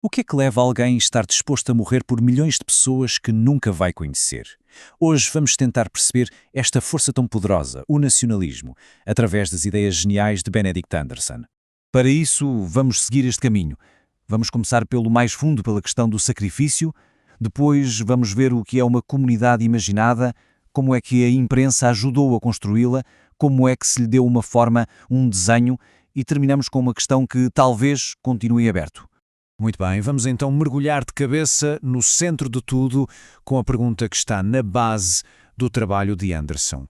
O que é que leva alguém a estar disposto a morrer por milhões de pessoas que nunca vai conhecer? Hoje vamos tentar perceber esta força tão poderosa, o nacionalismo, através das ideias geniais de Benedict Anderson. Para isso, vamos seguir este caminho. Vamos começar pelo mais fundo, pela questão do sacrifício, depois vamos ver o que é uma comunidade imaginada, como é que a imprensa ajudou a construí-la, como é que se lhe deu uma forma, um desenho, e terminamos com uma questão que talvez continue aberto. Muito bem, vamos então mergulhar de cabeça no centro de tudo com a pergunta que está na base do trabalho de Anderson.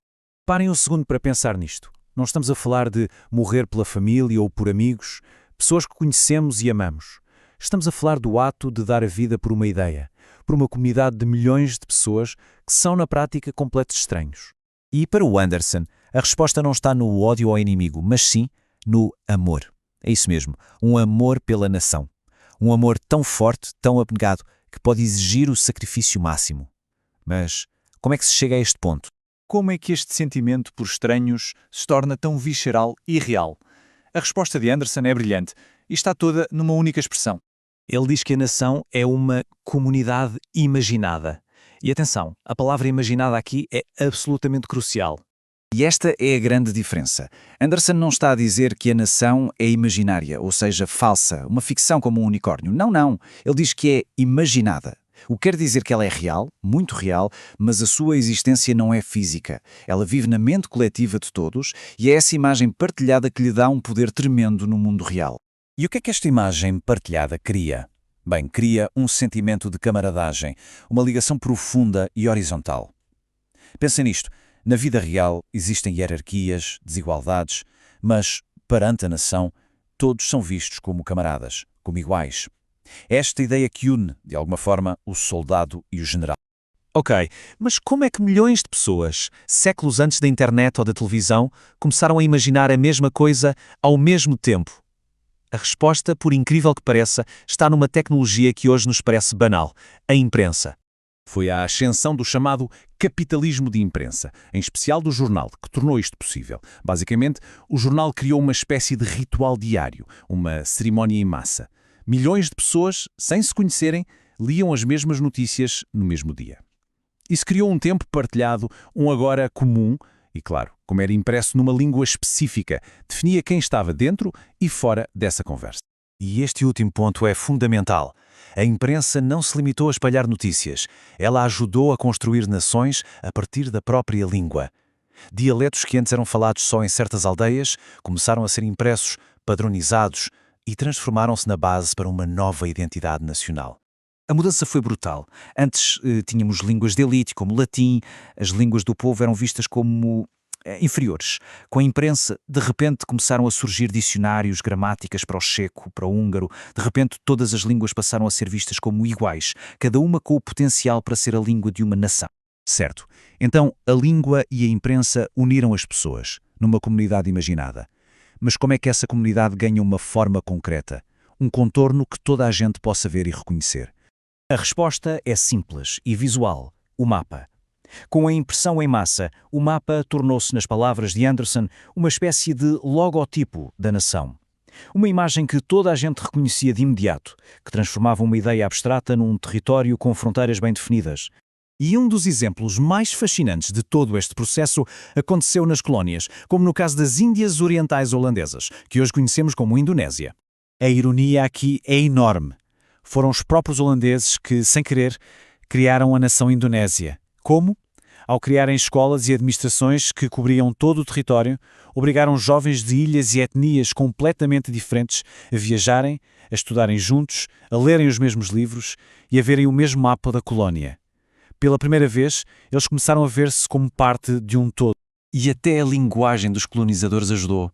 Parem um segundo para pensar nisto. Não estamos a falar de morrer pela família ou por amigos, pessoas que conhecemos e amamos. Estamos a falar do ato de dar a vida por uma ideia, por uma comunidade de milhões de pessoas que são na prática completos estranhos. E para o Anderson, a resposta não está no ódio ao inimigo, mas sim no amor. É isso mesmo, um amor pela nação. Um amor tão forte, tão abnegado, que pode exigir o sacrifício máximo. Mas como é que se chega a este ponto? Como é que este sentimento por estranhos se torna tão visceral e real? A resposta de Anderson é brilhante e está toda numa única expressão. Ele diz que a nação é uma comunidade imaginada. E atenção, a palavra imaginada aqui é absolutamente crucial. E esta é a grande diferença. Anderson não está a dizer que a nação é imaginária, ou seja, falsa, uma ficção como um unicórnio. Não, não. Ele diz que é imaginada. O que quer dizer que ela é real, muito real, mas a sua existência não é física. Ela vive na mente coletiva de todos e é essa imagem partilhada que lhe dá um poder tremendo no mundo real. E o que é que esta imagem partilhada cria? Bem, cria um sentimento de camaradagem, uma ligação profunda e horizontal. Pensa nisto. Na vida real existem hierarquias, desigualdades, mas, perante a nação, todos são vistos como camaradas, como iguais. É esta ideia que une, de alguma forma, o soldado e o general. Ok, mas como é que milhões de pessoas, séculos antes da internet ou da televisão, começaram a imaginar a mesma coisa ao mesmo tempo? A resposta, por incrível que pareça, está numa tecnologia que hoje nos parece banal, a imprensa. Foi a ascensão do chamado capitalismo de imprensa, em especial do jornal, que tornou isto possível. Basicamente, o jornal criou uma espécie de ritual diário, uma cerimónia em massa. Milhões de pessoas, sem se conhecerem, liam as mesmas notícias no mesmo dia. Isso criou um tempo partilhado, um agora comum, e claro, como era impresso numa língua específica, definia quem estava dentro e fora dessa conversa. E este último ponto é fundamental. A imprensa não se limitou a espalhar notícias. Ela ajudou a construir nações a partir da própria língua. Dialetos que antes eram falados só em certas aldeias começaram a ser impressos, padronizados e transformaram-se na base para uma nova identidade nacional. A mudança foi brutal. Antes tínhamos línguas de elite, como o latim, as línguas do povo eram vistas como inferiores. Com a imprensa, de repente começaram a surgir dicionários, gramáticas para o checo, para o húngaro. De repente todas as línguas passaram a ser vistas como iguais, cada uma com o potencial para ser a língua de uma nação. Certo. Então a língua e a imprensa uniram as pessoas, numa comunidade imaginada. Mas como é que essa comunidade ganha uma forma concreta? Um contorno que toda a gente possa ver e reconhecer? A resposta é simples e visual: o mapa. Com a impressão em massa, o mapa tornou-se, nas palavras de Anderson, uma espécie de logotipo da nação. Uma imagem que toda a gente reconhecia de imediato, que transformava uma ideia abstrata num território com fronteiras bem definidas. E um dos exemplos mais fascinantes de todo este processo aconteceu nas colónias, como no caso das Índias Orientais Holandesas, que hoje conhecemos como Indonésia. A ironia aqui é enorme. Foram os próprios holandeses que, sem querer, criaram a nação Indonésia. Como? Ao criarem escolas e administrações que cobriam todo o território, obrigaram jovens de ilhas e etnias completamente diferentes a viajarem, a estudarem juntos, a lerem os mesmos livros e a verem o mesmo mapa da colónia. Pela primeira vez, eles começaram a ver-se como parte de um todo. E até a linguagem dos colonizadores ajudou.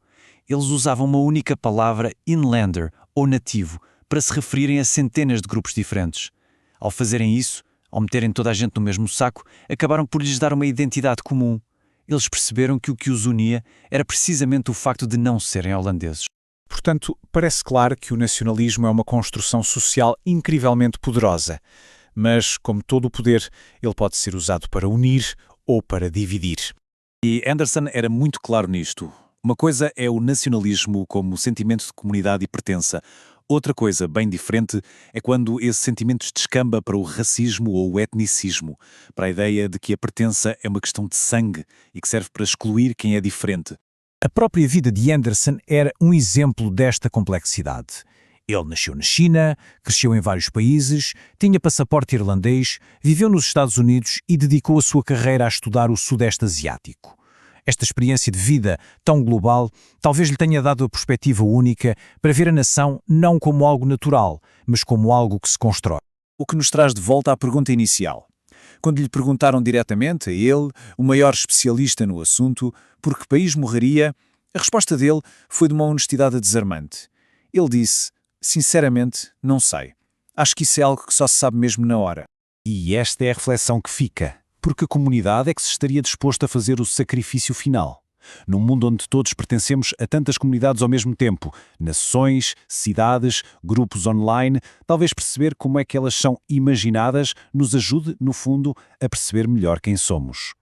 Eles usavam uma única palavra, inlander, ou nativo, para se referirem a centenas de grupos diferentes. Ao fazerem isso, ao meterem toda a gente no mesmo saco, acabaram por lhes dar uma identidade comum. Eles perceberam que o que os unia era precisamente o facto de não serem holandeses. Portanto, parece claro que o nacionalismo é uma construção social incrivelmente poderosa. Mas, como todo o poder, ele pode ser usado para unir ou para dividir. E Anderson era muito claro nisto. Uma coisa é o nacionalismo como sentimento de comunidade e pertença. Outra coisa bem diferente é quando esse sentimento descamba para o racismo ou o etnicismo, para a ideia de que a pertença é uma questão de sangue e que serve para excluir quem é diferente. A própria vida de Anderson era um exemplo desta complexidade. Ele nasceu na China, cresceu em vários países, tinha passaporte irlandês, viveu nos Estados Unidos e dedicou a sua carreira a estudar o Sudeste Asiático. Esta experiência de vida tão global talvez lhe tenha dado a perspectiva única para ver a nação não como algo natural, mas como algo que se constrói. O que nos traz de volta à pergunta inicial. Quando lhe perguntaram diretamente a ele, o maior especialista no assunto, por que país morreria, a resposta dele foi de uma honestidade desarmante. Ele disse: sinceramente, não sei. Acho que isso é algo que só se sabe mesmo na hora. E esta é a reflexão que fica. Porque a comunidade é que se estaria disposta a fazer o sacrifício final. Num mundo onde todos pertencemos a tantas comunidades ao mesmo tempo, nações, cidades, grupos online, talvez perceber como é que elas são imaginadas nos ajude, no fundo, a perceber melhor quem somos.